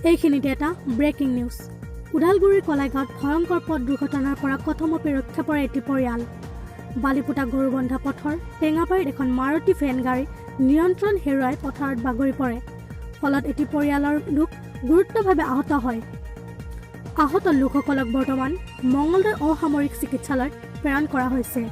এইখিনিতে এটা breaking news. ওদালগুৰিৰ কলাইগাঁৱত ভয়ংকৰ পথ দুৰ্ঘটনাৰ পৰা কথমপি ৰক্ষা পৰে এটি পৰিয়াল। বালিপুতা গৰুবন্ধা পথৰ টেঙাবাৰীত এখন মাৰুতি ভেন গাড়ী নিয়ন্ত্ৰণ হেৰুৱাই পথাৰত বাগৰি পৰে। ফলত এটি পৰিয়ালৰ লোক গুৰুতৰভাৱে আহত হয়। আহত লোকসকলক বৰ্তমান মঙলদৈ অসামৰিক চিকিৎসালয়ত প্ৰেৰণ কৰা হৈছে।